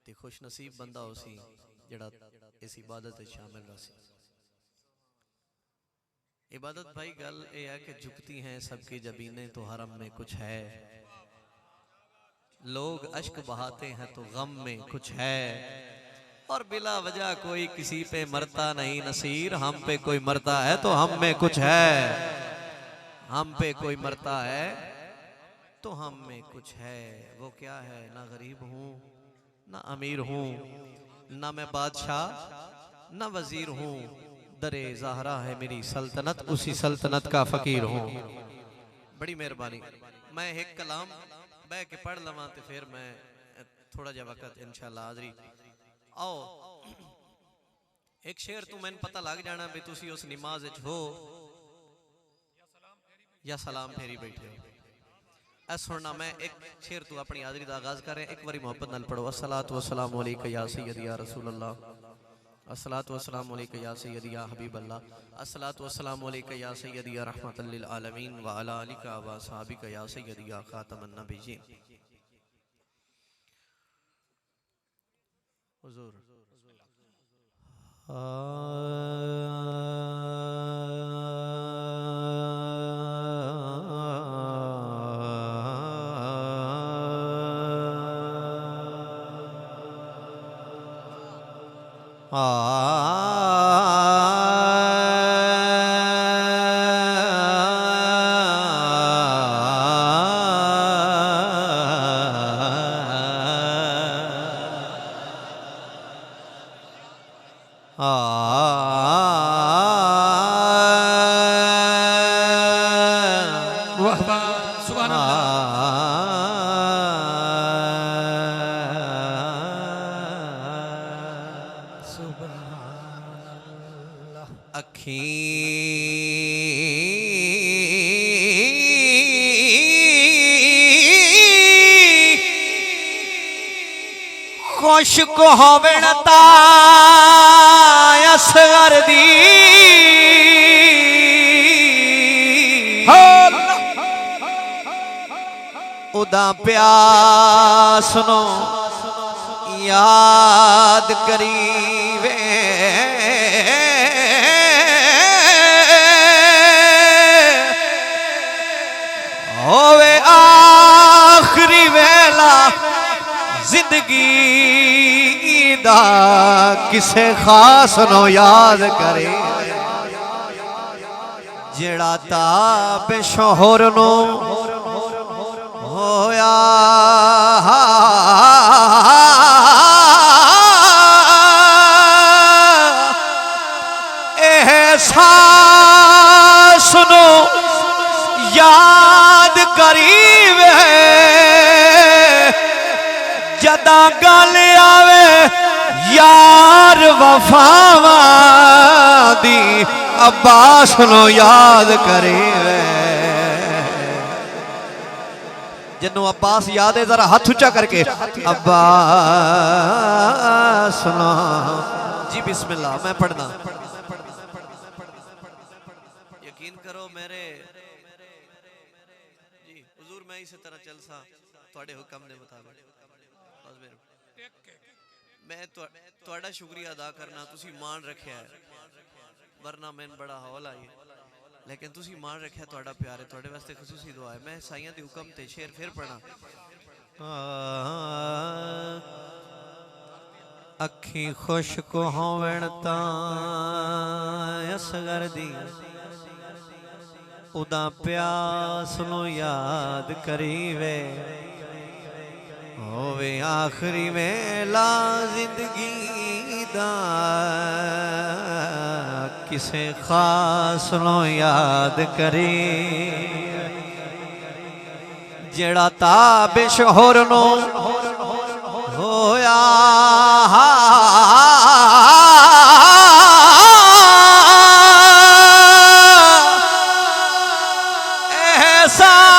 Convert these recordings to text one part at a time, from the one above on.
ते खुश नसीब बंदा उसी जड़ा इस इबादत शामिल रसी। इबादत भाई गल ये है कि झुकती हैं सबकी जबीनें तो हरम में कुछ है, लोग अश्क बहाते हैं तो गम में कुछ है, और बिला वजह कोई किसी पे मरता नहीं नसीर, हम पे कोई मरता है तो हम में कुछ है, हम पे कोई मरता है तो हम में कुछ है। वो क्या है? ना गरीब हूँ ना अमीर हूँ, ना मैं बादशाह ना वजीर हूँ, दरे ज़हरा है मेरी सल्तनत, उसी सल्तनत का फकीर हूँ। बड़ी मेहरबानी। मैं एक कलाम बह के पढ़ लवा तो फिर मैं थोड़ा जा वक्त इंशाअल्लाह हाज़री आओ। एक शेर तू मैंने पता लग जाना भी तुसी उस नमाज विच हो या सलाम फेरी बैठे हो। ऐ सुनना, मैं एक शेर तू अपनी हाज़री दा आगाज़ कर रहे, एक बारी मोहब्बत नाल पढ़ो। अस्सलातु वस्सलामु अलैका या सय्यदी या रसूल अल्लाह, अस्सलातु वस्सलामु अलैका या सय्यदी या हबीब अल्लाह, अस्सलातु वस्सलामु अलैका या सय्यदी या रहमतल लिल आलमीन व अला आलिका व असहाबिका या सय्यदी या खातमन नबिय्यीन। हुजूर खुश को होवेण तां असगर दी उदा प्यास नो याद करीवे, होवे आखिरी वेला जिंदगी दा किसे खास नो याद करे, जेड़ा ताब शोहर नो होया एहसास नो याद करीवे, जदा गल आवे यार वफावा दी अब्बास नो याद करे। जिन्हों अब्बास याद है जरा हाथ ऊंचा करके अब्बास नो जी बिस्मिल्लाह। मैं पढ़ना, यकीन करो मेरे जी हुजूर मैं इसी तरह चल सा थोड़े हुक्म ने मुताबिक मैं थोड़ा शुक्रिया अदा करना, तुसी मान रखे है, वरना मैंने बड़ा हौला आई, लेकिन तुसी मान रखे थोड़ा प्यार है, थोड़े वास्ते खसूसी दुआ है। मैं साइयां दी हुक्म ते शेर फिर पढ़ा। अखी खुश को होवेण तां असगर दी उदा प्यास नो याद करीवे, होवे आखिरी वेला जिंदगी दा किसे खास नो याद करे, जेड़ा ताबे शोहर नो होया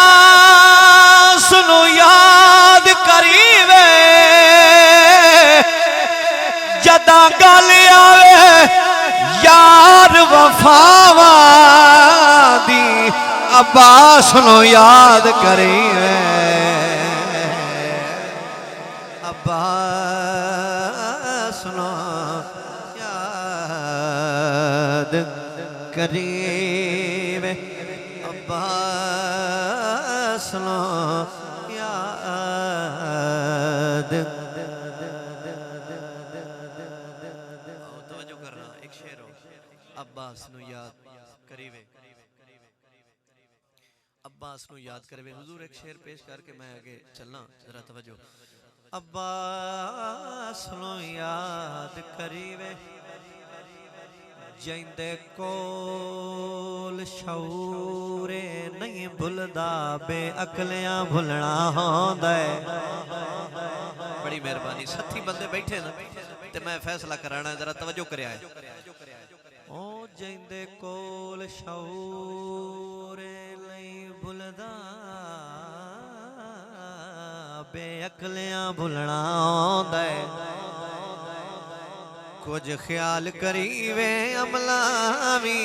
एहसास नो याद करीवे, जदा गल आवे यार वफावा दी अब्बास नो याद करे। अब्बास सुनो याद करीवे अब्बास नो याद। तवज्जो करना, एक शेर हो अब्बास नु याद करीवे, अब्बास नु याद करीवे। हुजूर एक शेर पेश करके मैं आगे चलना, जरा तवज्जो। अब्बास नु याद करीवे जिंदे कोल शऊरे नहीं भुलदा, बेअकलियां भुलना होंदा है। बड़ी मेहरबानी, साथी बंदे बैठे ना ते मैं फैसला कराना, जरा तवज्जो करया है। ओ जिंदे कोल शऊरे नहीं भुलदा, बेअकलियां भुलना होंदा है। कुछ ख्याल करीवे अमलावी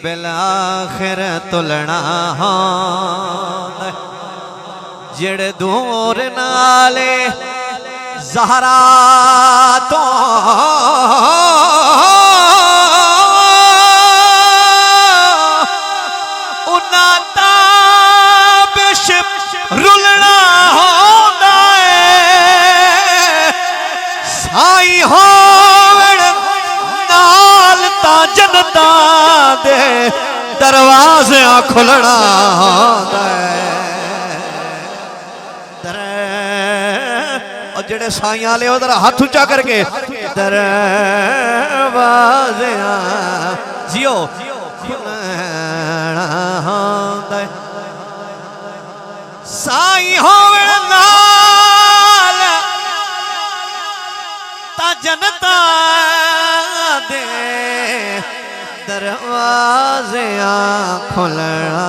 बिलाखिर तुलना होंदा। जेड़े दूर नाले ज़हरा तो उन्ना ताबिश रुलना होंदा है। साई होवण नाल ता जनता दे दरवाजे खुलना होंदा है। और जेड़े साई वाले उधर हाथ ऊंचा करके दरवाजे जियो खुलना होंदा है। साई होवण नाल ता जनता दे दरवाजे खुलना।